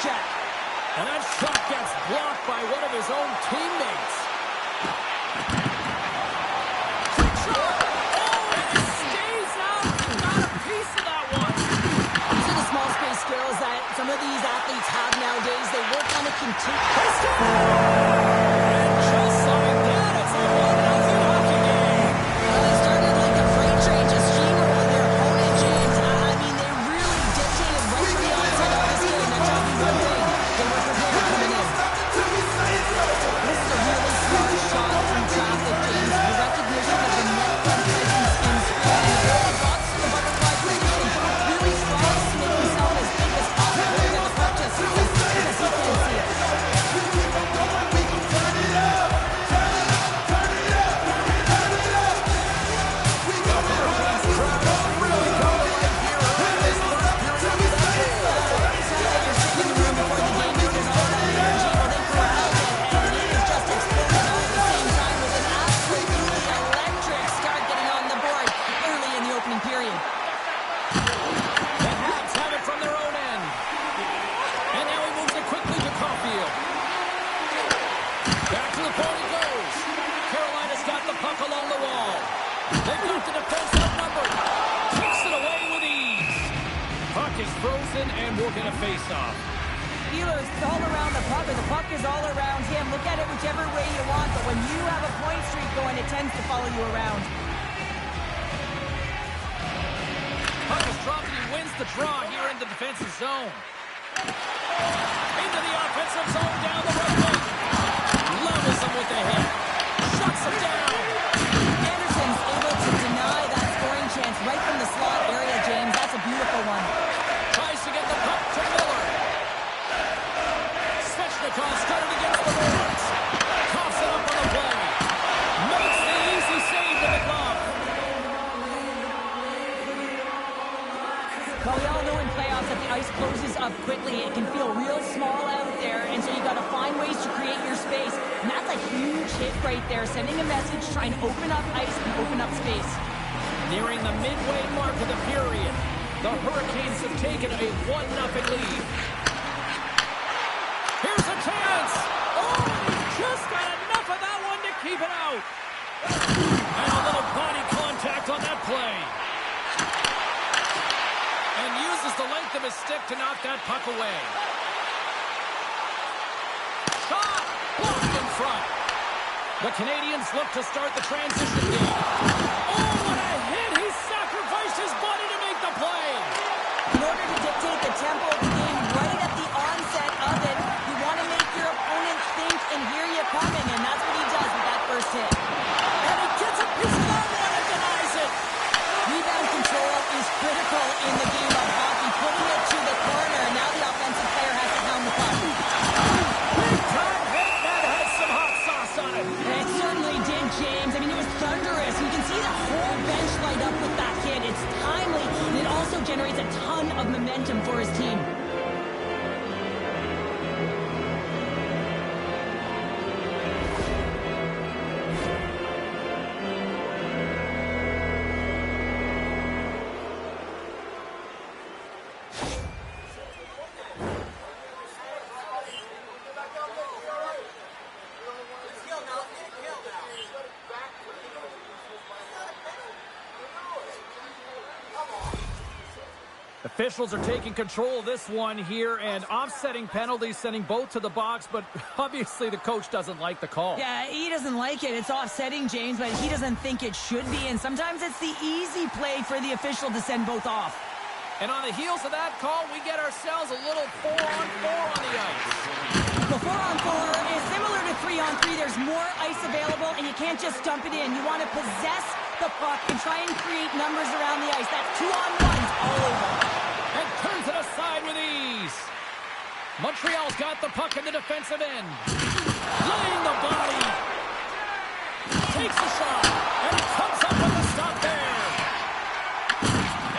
check. And that shot gets blocked by one of his own teammates. Quick shot! Oh, and it stays out. Got a piece of that one. These are the small space skills that some of these athletes have nowadays. They work on a continuous. And just like that, it's a 1-0 hockey game. Well, they started like a freight train, just steamrolled their opponent, James. I mean, they really dictated right from the onset of this game. That tells me one thing. They were prepared coming in. This is a really smart shot from traffic, James. The recognition of the net front presence in screen. And the goalie drops to the butterfly position. Really tries to make himself as big as possible. And the puck just sits as quick as he can see it. Frozen, and we're going to face off. Steelers, it's all around the puck, or the puck is all around him. Look at it whichever way you want, but when you have a point streak going, it tends to follow you around. Puck is dropped, and he wins the draw here in the defensive zone. Into the offensive zone, down the right wing. Levels him with the hit. Shuts him down. Anderson's able to deny that scoring chance right from the slot area, James. That's a beautiful one. Tries to get the puck to Miller. Svechnikov started against the boards. Coughs it up on the play. Makes the easy save to the glove. Well, we all know in playoffs that the ice closes up quickly. It can feel real small out there, and so you got to find ways to create your space. And that's a huge hit right there, sending a message, trying to open up ice and open up space. Nearing the midway mark of the period, the Hurricanes have taken a 1-0 lead. Here's a chance! Oh, just got enough of that one to keep it out. And a little body contact on that play. And uses the length of his stick to knock that puck away. Shot! Blocked in front. The Canadiens look to start the transition game. Oh, what a hit! He sacrificed his body to make the play. In order to dictate the tempo of the game right at the onset of it, you want to make your opponent think and hear you coming, and that's what he does with that first hit. And he gets a piece of that one and denies it. Rebound control is critical in the game of hockey. Putting it to the corner, now the offensive player has to pound the puck. Big time hit that has some hot sauce on it. It certainly did, James. I mean, it was thunderous. You can see the whole bench light up with that hit. It's timely, and it also generates a ton of momentum for his team. Officials are taking control of this one here, and offsetting penalties, sending both to the box, but obviously the coach doesn't like the call. Yeah, he doesn't like it. It's offsetting, James, but he doesn't think it should be, and sometimes it's the easy play for the official to send both off. And on the heels of that call, we get ourselves a little 4-on-4 on the ice. The 4-on-4 is similar to 3-on-3. There's more ice available, and you can't just dump it in. You want to possess the puck and try and create numbers around the ice. That's 2-on-1s all over. And turns it aside with ease. Montreal's got the puck in the defensive end. Laying the body. Takes a shot. And he comes up with a stop there.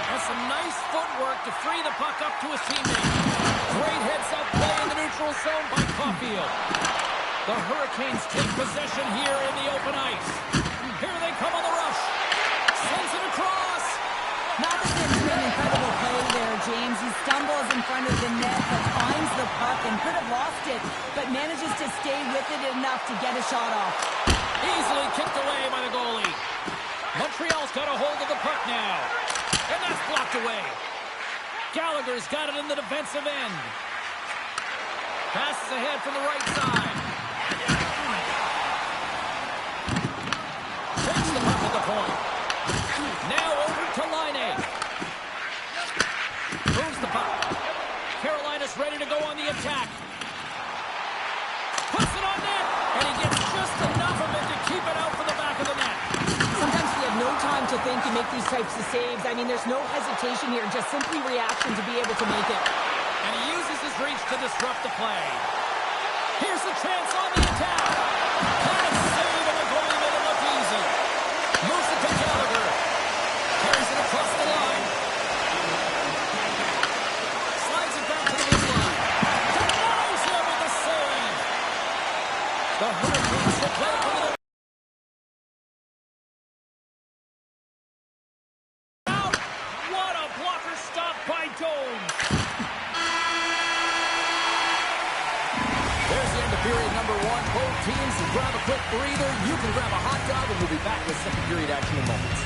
Has some nice footwork to free the puck up to his teammate. Great heads-up play in the neutral zone by Caulfield. The Hurricanes take possession here in the open ice. Here they come on the rush. Sends it across. Matheson's made an incredible play there, James. He's stumbles in front of the net, but finds the puck and could have lost it, but manages to stay with it enough to get a shot off. Easily kicked away by the goalie. Montreal's got a hold of the puck now. And that's blocked away. Gallagher's got it in the defensive end. Passes ahead from the right side. Takes the puck at the point. Now over to Laine. Moves the puck. Carolina's ready to go on the attack. Puts it on net. And he gets just enough of it to keep it out for the back of the net. Sometimes we have no time to think and make these types of saves. I mean, there's no hesitation here, just simply reaction to be able to make it. And he uses his reach to disrupt the play. Here's the chance on the attack. Kind of save, and the goalie made it look easy. Moves it to Gallagher. Carries it across the line. Slides it back to the blue line. Denies him with the save. The Hurricanes will play for the... What a blocker stop by Jones. There's the end of period number one. Both teams will grab a quick breather. You can grab a hot dog, and we'll be back with second period action in moments.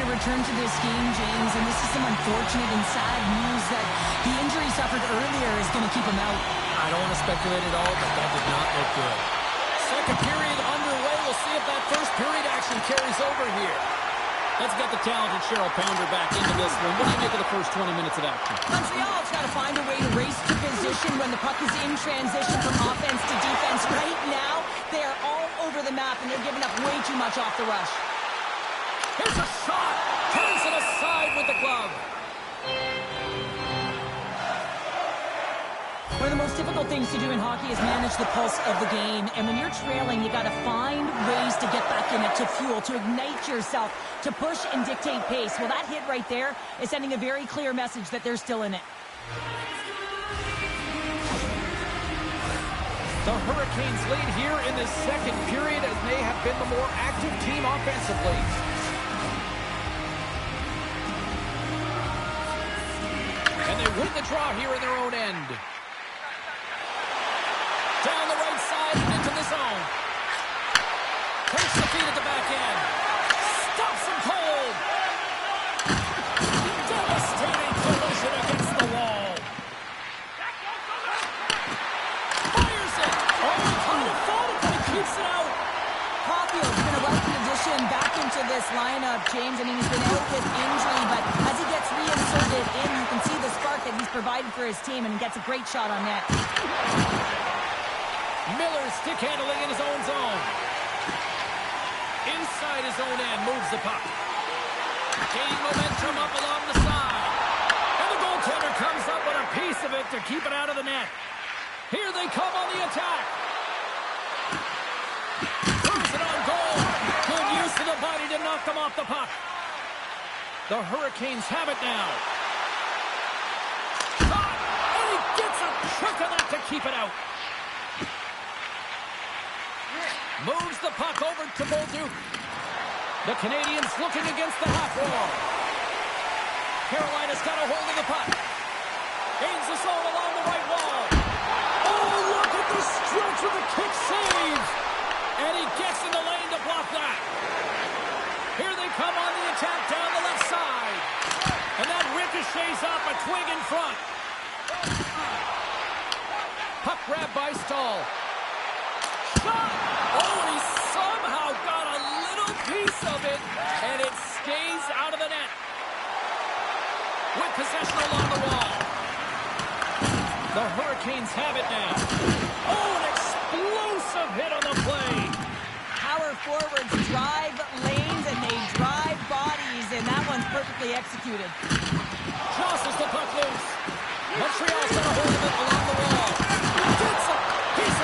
Return to this game, James, and this is some unfortunate and sad news that the injury suffered earlier is going to keep him out. I don't want to speculate at all, but that did not look good. Second period underway. We'll see if that first period action carries over here. Let's get the talented Cheryl Pounder back into this one. What do you make of the first 20 minutes of action? Montreal's got to find a way to race to position when the puck is in transition from offense to defense. Right now, they are all over the map, and they're giving up way too much off the rush. Here's a shot. Turns it aside with the glove. One of the most difficult things to do in hockey is manage the pulse of the game. And when you're trailing, you got to find ways to get back in it, to fuel, to ignite yourself, to push and dictate pace. Well, that hit right there is sending a very clear message that they're still in it. The Hurricanes lead here in this second period as they have been the more active team offensively. And they win the draw here in their own end. Down the right side and into the zone. Takes the feed at the back end. Stops him cold. Devastating collision against the wall. Fires it. Oh, he kind of fought it, but he keeps it out. Caulfield's been a welcome addition back into this lineup, James. I mean, he's been out with injury, but as he gets reinserted in, you can see the spark that he's provided for his team, and he gets a great shot on net. Miller stick handling in his own zone. Inside his own end, moves the puck. Gain momentum up along the side. And the goaltender comes up with a piece of it to keep it out of the net. Here they come on the attack. Throws it on goal. Good use of the body to knock them off the puck. The Hurricanes have it now. Shot! And he gets a chunk of that to keep it out. Moves the puck over to Bolduc. The Canadiens looking against the half wall. Carolina's got a hold of the puck. Gains the zone along the right wall. Oh, look at the stretch of the kick save. And he gets in the lane to block that. Here they come on the attack down the left side. And that ricochets off a twig in front. Puck grab by Stahl. Shot! Oh, and he somehow got a little piece of it, and it stays out of the net. With possession along the wall. The Hurricanes have it now. Oh, an explosive hit on the play. Power forwards drive lanes, and they drive bodies, and that one's perfectly executed. Jostles the puck loose. Montreal's got a hold of it along the wall. Gets it. He's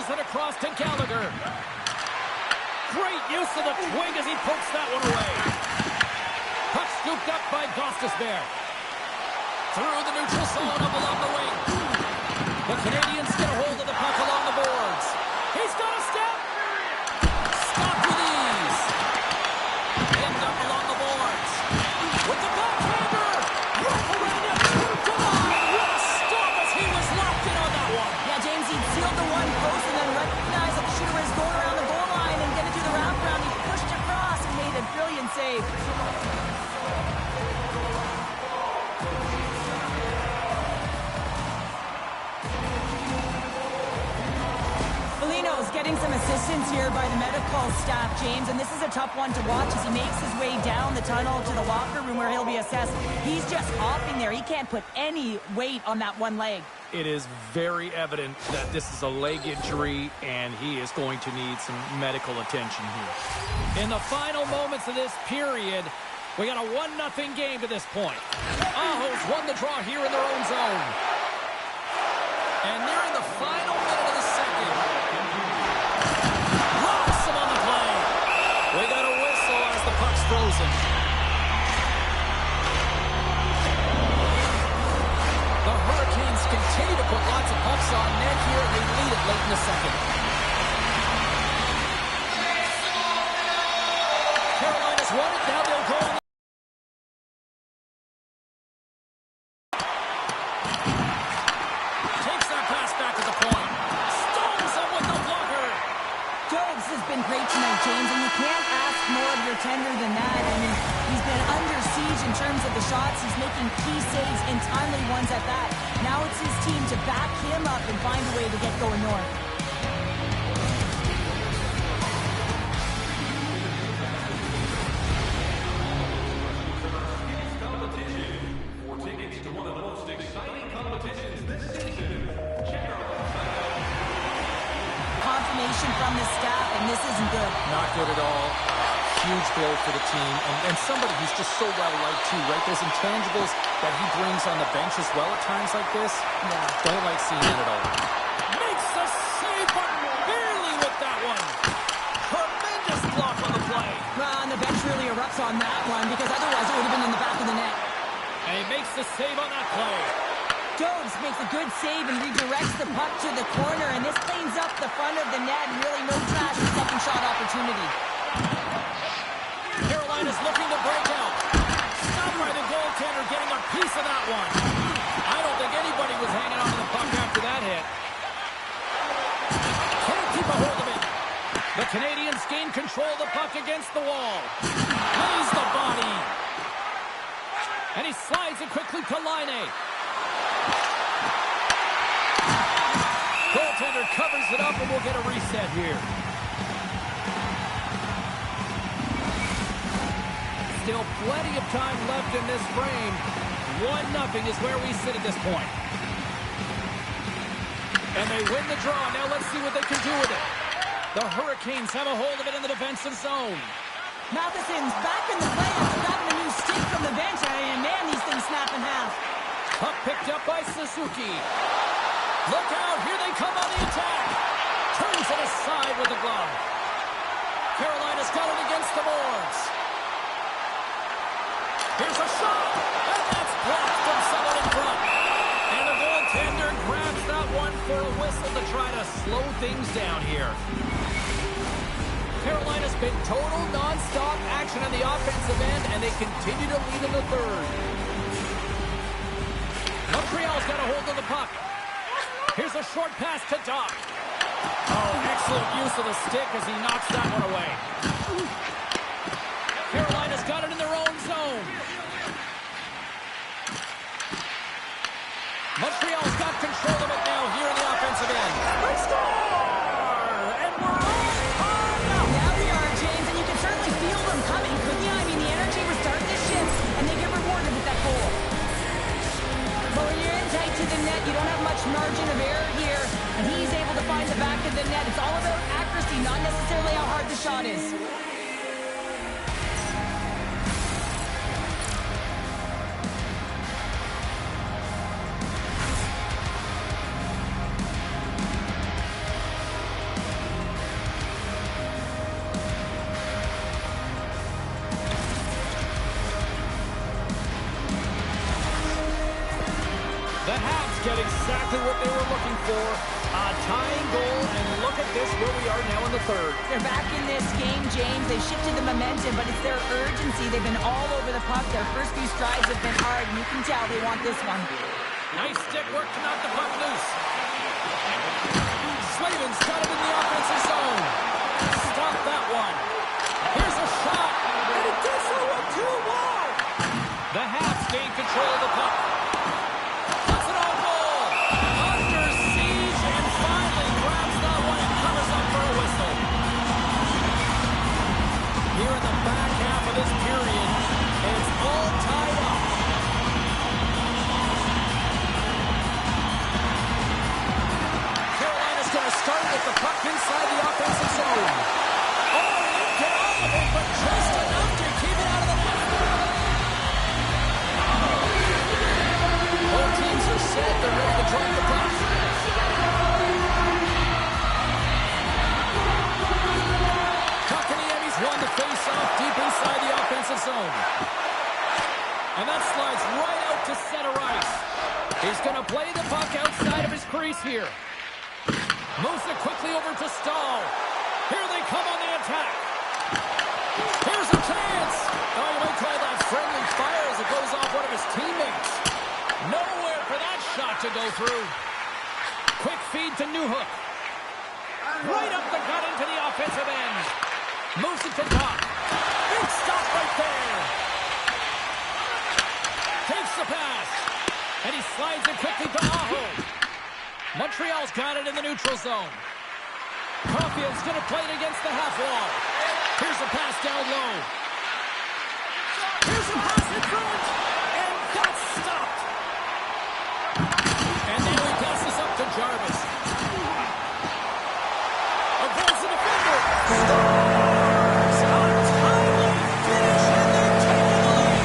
Passes it across to Gallagher. Great use of the twig as he pokes that one away. Puck scooped up by Gostisbehere. Through the neutral zone up along the wing. The Canadiens get a hold of the puck along the boards. He's got a step. Stop with ease. End up along the boards. With the backhander. Wrap around it. To the line. What a stop as he was locked in on that one. Yeah, James, he sealed the one post and then recognized that the shooter was going around the goal line and going to do the wraparound. He pushed across and made a brilliant save. Getting some assistance here by the medical staff, James, and this is a tough one to watch as he makes his way down the tunnel to the locker room where he'll be assessed. He's just hopping there. He can't put any weight on that one leg. It is very evident that this is a leg injury, and he is going to need some medical attention here. In the final moments of this period, we got a 1-0 game to this point. Aho's won the draw here in their own zone. And they're in the final minute of the second. We got a whistle as the puck's frozen. The Hurricanes continue to put lots of pucks on net here, and they lead it late in the second. Carolina's won it. Now they'll go on. Takes that pass back at the point. Stones him with the blocker. Jones has been great tonight, James, and you can't ask more of your tender than that. I mean, he's been under siege in terms of the shots. He's making key saves and timely ones at that. Now it's his team to back him up and find a way to get going north. For tickets to one of the most exciting competitions this season, check out Confirmation from the staff, and this isn't good. Not good at all. Huge blow for the team, and somebody who's just so well-liked too, right? Those intangibles that he brings on the bench as well at times like this. Yeah. Don't like seeing it at all. Makes the save, but barely with that one. Tremendous block on the play. Well, and the bench really erupts on that one, because otherwise it would have been in the back of the net. And he makes the save on that play. Jones makes a good save and redirects the puck to the corner, and this cleans up the front of the net, and really no trash for second shot opportunity. Carolina's looking to break out. Stopped by the goaltender, getting a piece of that one. I don't think anybody was hanging on to the puck after that hit. Can't keep a hold of it. The Canadiens gain control of the puck against the wall. Lays the body. And he slides it quickly to Laine. Goaltender covers it up, and we'll get a reset here. Still plenty of time left in this frame. 1-0 is where we sit at this point. And they win the draw. Now let's see what they can do with it. The Hurricanes have a hold of it in the defensive zone. Matheson's back in the play after grabbing a new stick from the bench, and man, these things snap in half. Puck picked up by Suzuki. Look out, here they come on the attack. Turns it aside with the glove. Carolina's got it against the boards. Here's a shot, and that's blocked from someone in front. And the goaltender grabs that one for a whistle to try to slow things down here. Carolina's been total non-stop action on the offensive end, and they continue to lead in the third. Montreal's got a hold of the puck. Here's a short pass to Doc. Oh, excellent use of the stick as he knocks that one away. Carolina's got it in their own zone. Montreal's got control of it now here in the offensive end. They score! And we're on now. Now we are, James, and you can certainly feel them coming, couldn't you? I mean, the energy was starting to shift, and they get rewarded with that goal. But when you're in tight to the net, you don't have much margin of error here, and he's able to find the back of the net. It's all about accuracy, not necessarily how hard the shot is. were looking for. A tying goal, and look at this, where we are now in the third. They're back in this game, James. They shifted the momentum, but it's their urgency. They've been all over the puck. Their first few strides have been hard, and you can tell they want this one. Nice stick work to knock the puck loose. Slavin's got it in the offensive zone. Stop that one. Here's a shot, and it gets over too wide. The Habs gain control of the puck. Puts it on goal. Under siege, and finally grabs that one and covers up for a whistle. Here in the back half of this period, it's all tied up. Carolina's going to start with the puck inside the offensive zone. Oh, they get off of it, but just enough to keep it out of the net. Both teams are set. They're ready to drop the puck. Kotkaniemi's won the face-off deep inside the offensive zone. And that slides right out to center ice. He's going to play the puck outside of his crease here. Moves it quickly over to Stahl. Here they come on the attack. Here's a chance. Oh, you might call that friendly fire as it goes off one of his teammates. Nowhere for that shot to go through. Quick feed to Newhook. Right up the gut into the offensive end. Moves it to Doc. Big stop right there. Takes the pass. And he slides it quickly to Aho. Montreal's got it in the neutral zone. Caulfield's going to play it against the half wall. Here's a pass down low. Here's a pass in front. And that's stopped. And now he passes up to Jarvis. Avoids the defender. Scores! A timely finish, and they're taking the lead.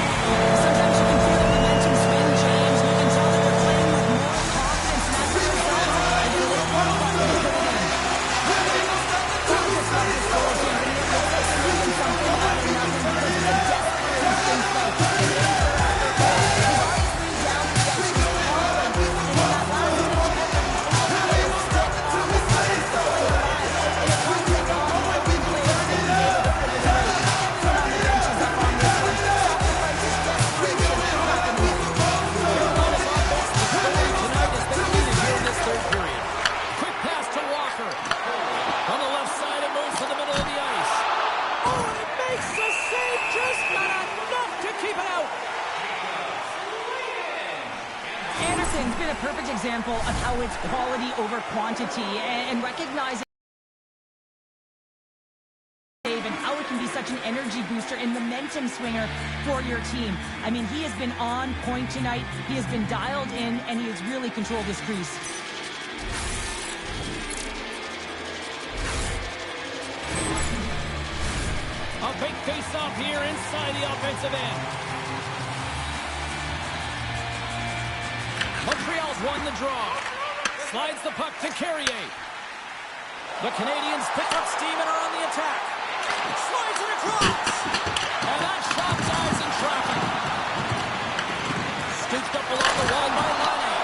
Sometimes you can feel the momentum swing, James. You can tell that they're playing with more confidence, and that's the result. I did a little more fun to put it in. Not just by the score, James, but it looks like they're losing something out of nothing because of the desperation play. And in for after goal. He's obviously down the ice. He's confident. And in that last minute chance that he's taking away the stick on the side, he's still alive. And it comes with all the working players being able to finish right. Everyone on the bench is up on this one. Sacrifices, desperation, confidence. Carolina's offense, the story tonight has been needed here in this third period. Quick pass to Walker. On the left side, it moves to the middle of the ice. Oh, and it makes the save, just not enough to keep it out. Anderson's been a perfect example of how it's quality over quantity and recognizing and how it can be such an energy booster and momentum swinger for your team. I mean, he has been on point tonight. He has been dialed in, and he has really controlled his crease. A big face-off here inside the offensive end. Montreal's won the draw. Slides the puck to Carrier. The Canadiens pick up steam and are on the attack. Slides it across. And that shot dies in traffic. Scooped up along the wall by Laine.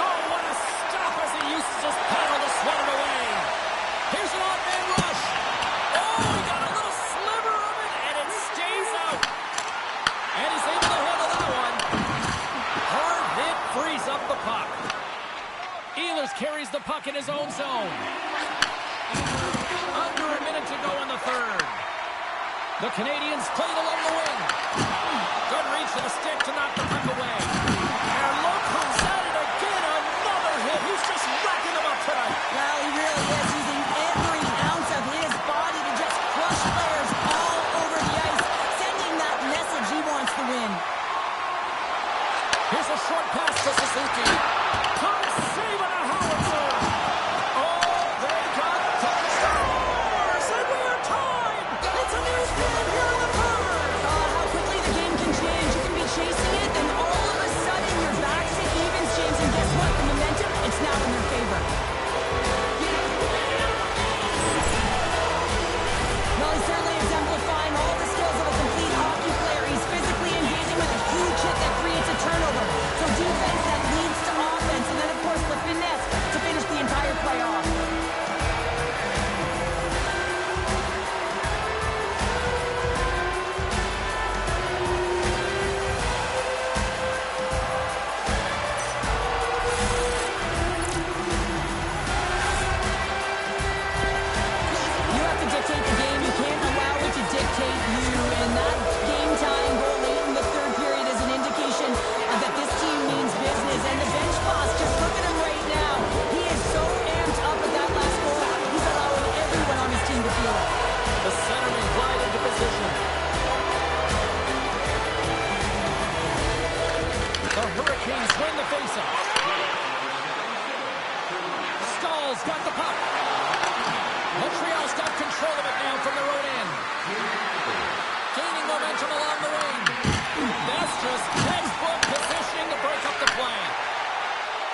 Oh, what a stop as he uses his paddle to swat it away. Here's an odd-man rush. Oh, he got a little sliver of it, and it stays out. And he's able to handle that one. Hard hit frees up the puck. Ehlers carries the puck in his own zone. Under a minute to go in the third. The Canadiens played along the wing. Good reach to the stick to knock the puck away. And look who's at it again. Another hit. He's just racking them up tonight. Well, he really is using every ounce of his body to just crush players all over the ice, sending that message he wants to win. Here's a short pass to Suzuki. Comes saving a howitzer. Oh, they got the scores, and we are tied. It's a news period here in the third. How quickly the game can change. You can be chasing it, and all of a Montreal's got the puck. Montreal's got control of it now from their own end. Gaining momentum along the wing. That's just textbook positioning to break up the play.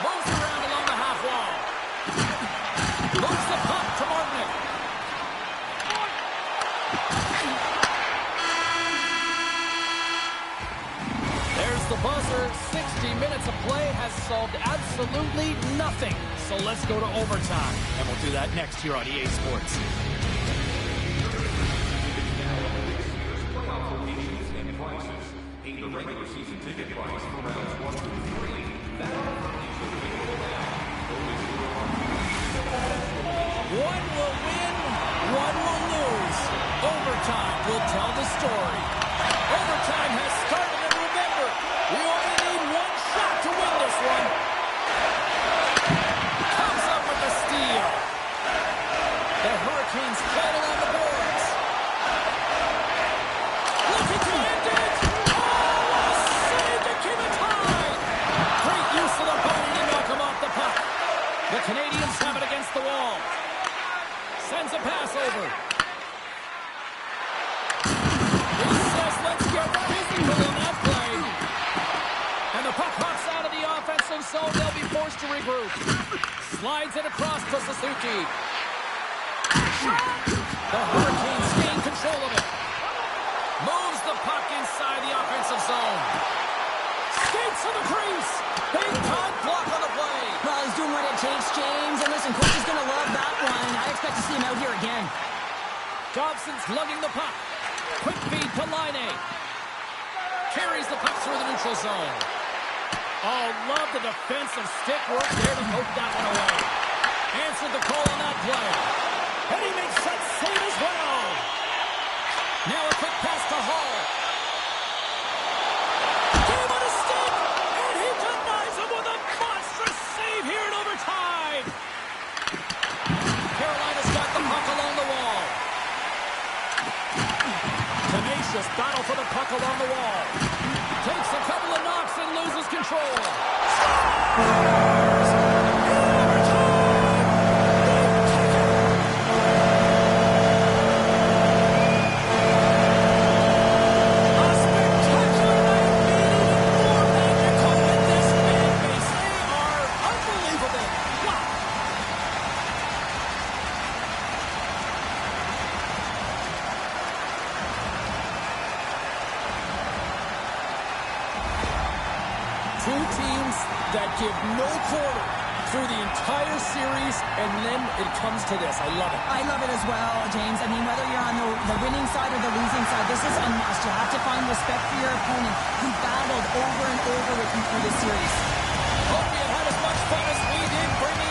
Moves around along the half wall. Moves the puck to Martinic. There's the buzzer. 60 minutes of play has solved absolutely nothing. So let's go to overtime. And we'll do that next here on EA Sports. The regular season ticket price for rounds 1 through 3. One will win, one will lose. Overtime will tell the story. Overtime has started, and remember, we only need one shot to win this one. Comes up with the steal. The Hurricanes fight along the boards. Looking to end it. Oh, a save to keep it tied. Great use of the body to knock him off the puck. The Canadiens have it against the wall. Sends a pass over. He says, let's get physical on that play. And the puck hops out of the offensive zone. They'll be forced to regroup. Slides it across to Suzuki. The Hurricanes gain control of it. Moves the puck inside the offensive zone. Skates to the crease. Big time block on the play. Well, he's doing what it takes, James. And listen, coach is going to love that one. I expect to see him out here again. Dobson's lugging the puck. Quick feed to Line. Carries the puck through the neutral zone. Oh, love the defensive stick work there to poke that one away. Answered the call on that play. And he makes that save as well. Now a quick pass to Hall. Game on a stick. And he denies him with a monstrous save here in overtime. Carolina's got the puck along the wall. Tenacious battle for the puck along the wall. Takes a couple of knocks and loses control. Scores! In overtime! They've taken it! A spectacular night made even more magical with this fan base. They are unbelievable. Wow! Two teams that give no quarter through the entire series, and then it comes to this. I love it. I love it as well, James. I mean, whether you're on the winning side or the losing side, this is a must. You have to find respect for your opponent who battled over and over with you through this series. Hope you had as much fun as we did bringing